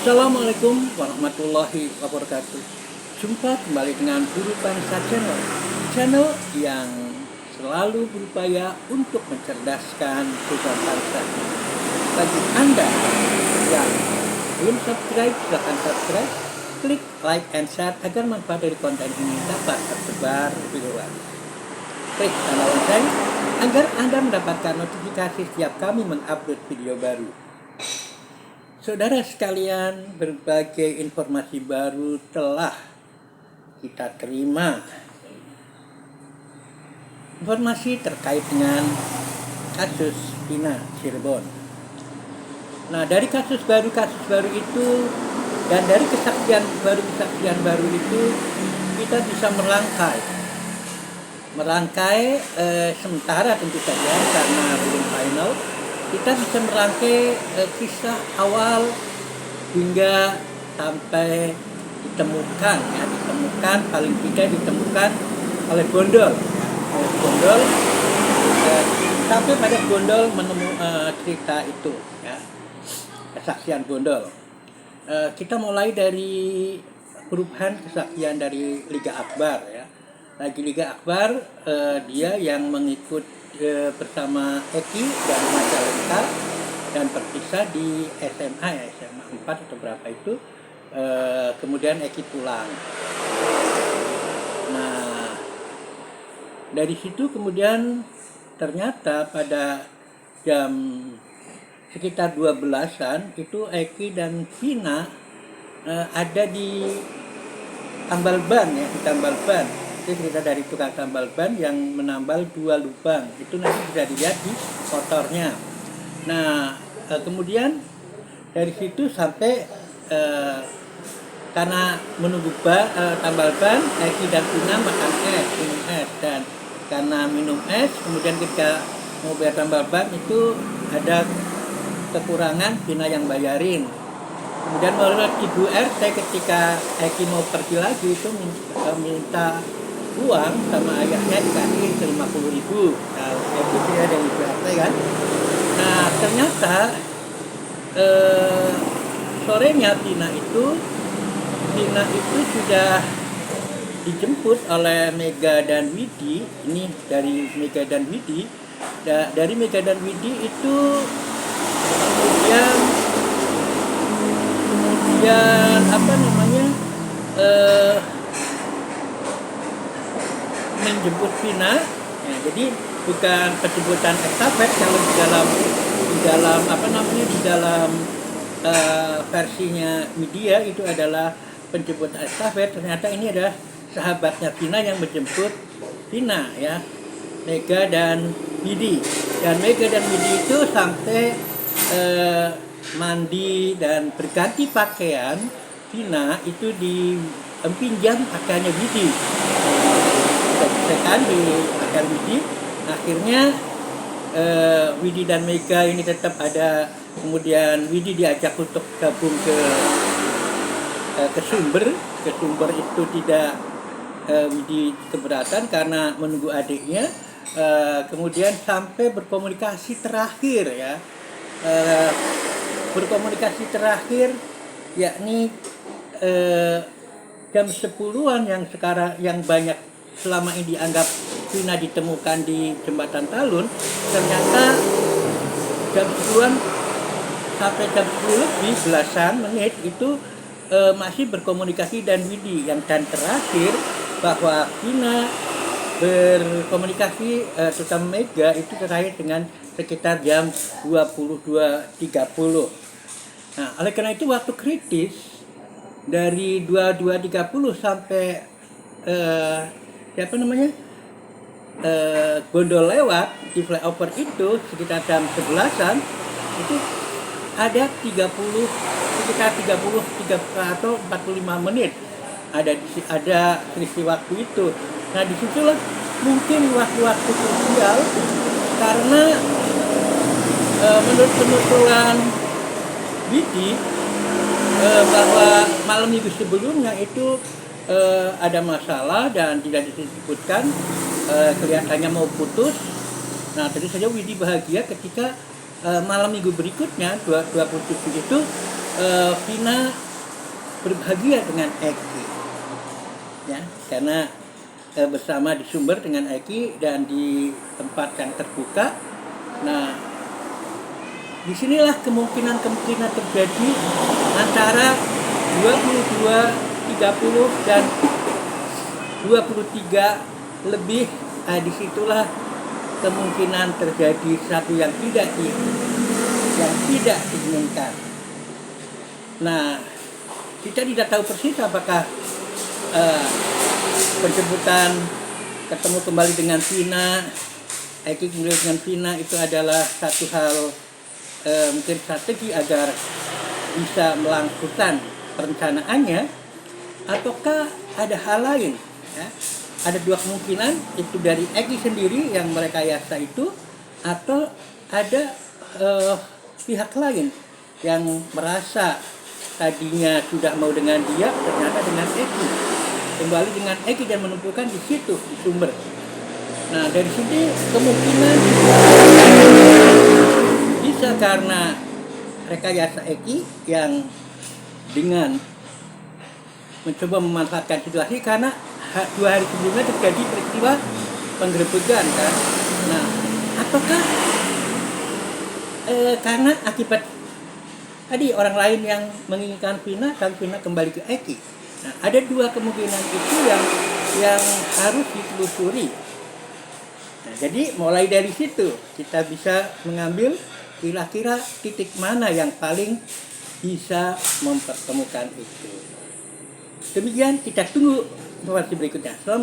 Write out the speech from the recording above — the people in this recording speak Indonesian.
Assalamualaikum warahmatullahi wabarakatuh. Jumpa kembali dengan Guru Bangsa Channel yang selalu berupaya untuk mencerdaskan tujuan bangsa. Bagi Anda yang belum subscribe, silakan subscribe, klik like and share agar manfaat dari konten ini dapat tersebar lebih luas. Klik tanda lonceng agar Anda mendapatkan notifikasi setiap kami mengupload video baru. Saudara sekalian, berbagai informasi baru telah kita terima. Informasi terkait dengan kasus Vina Cirebon. Nah, dari kasus baru itu dan dari kesaksian baru itu kita bisa merangkai sementara tentu saja karena belum final. Kita bisa merangkai kisah awal hingga sampai ditemukan paling tidak ditemukan oleh Bondol sampai pada Bondol menemukan cerita itu ya, kesaksian Bondol. Kita mulai dari perubahan kesaksian dari Liga Akbar ya. Lagi Liga Akbar dia yang mengikut bersama Eki dan Majalengka dan terpisah di SMA 4 atau berapa itu, kemudian Eki pulang. Nah, dari situ kemudian ternyata pada jam sekitar 12-an itu Eki dan Vina ada di tambal ban ya, di tambal ban. Itu cerita dari tukang tambal ban yang menambal 2 lubang. Itu nanti bisa dilihat di motornya. Nah, kemudian dari situ sampai karena menunggu tambal ban, Eki dan Vina makan minum es, dan karena minum es, kemudian ketika mau bayar tambal ban itu ada kekurangan, Vina yang bayarin. Kemudian menurut Ibu RT ketika Eki mau pergi lagi itu minta uang sama ayahnya dikasih 50.000. Nah, itu dia dari Ibu RT kan. Nah, ternyata sorenya Vina itu sudah dijemput oleh Mega dan Widi. Ini dari Mega dan Widi. Dari Mega dan Widi itu kemudian apa namanya menjemput Vina ya, jadi bukan penjemputan estafet kalau di dalam apa namanya di dalam versinya media itu adalah penjemputan estafet. Ternyata ini adalah sahabatnya Vina yang menjemput Vina ya, Mega dan Widi. Dan Mega dan Widi itu sampai mandi dan berganti pakaian Vina itu dipinjam pakaiannya Widi. Kan di pakaian Widi, akhirnya Widi dan Mega ini tetap ada. Kemudian Widi diajak untuk gabung ke Sumber itu tidak, Widi keberatan karena menunggu adiknya. Kemudian sampai berkomunikasi terakhir ya, yakni jam 10-an yang banyak selama ini dianggap Vina ditemukan di Jembatan Talun. Ternyata jam 10-an sampai jam 10 lebih belasan menit itu masih berkomunikasi dan Widi. Dan terakhir bahwa Vina berkomunikasi terutama Mega itu terakhir dengan sekitar jam 22.30. Nah, oleh karena itu waktu kritis dari 22.30 sampai Bondol lewat di flyover itu sekitar jam 11-an itu ada 30 atau 45 menit ada selisih waktu itu. Nah, disitulah mungkin waktu-waktu krusial karena menurut penuturan Widi bahwa malam minggu sebelumnya itu ada masalah dan tidak disebutkan, kelihatannya mau putus. Nah, tentu saja Widi bahagia ketika malam minggu berikutnya 27 itu Vina berbahagia dengan Eki, ya, karena bersama di sumber dengan Eki dan di tempat yang terbuka. Nah, disinilah kemungkinan terjadi antara 22, 30 dan 23 lebih. Disitulah kemungkinan terjadi sesuatu yang tidak diinginkan. Nah, kita tidak tahu persis apakah penjemputan ketemu kembali dengan Vina, Eki kembali dengan Vina itu adalah satu hal mungkin strategi agar bisa melangsungkan perencanaannya, ataukah ada hal lain, ya? Ada dua kemungkinan, itu dari Eki sendiri yang merekayasa itu, atau ada pihak lain yang merasa tadinya sudah mau dengan dia, ternyata dengan Eki, kembali dengan Eki dan menumpukan di situ di sumber. Nah, dari sini kemungkinan bisa karena rekayasa Eki yang dengan mencoba memanfaatkan situasi, karena 2 hari sebelumnya terjadi peristiwa penggerebekan kan. Nah, apakah karena akibat tadi orang lain yang menginginkan Vina, kalau Vina kembali ke Eki. Nah, ada dua kemungkinan itu yang harus ditelusuri. Nah, jadi mulai dari situ kita bisa mengambil kira-kira titik mana yang paling bisa mempertemukan itu. Demikian, kita tunggu informasi berikutnya. Selamat.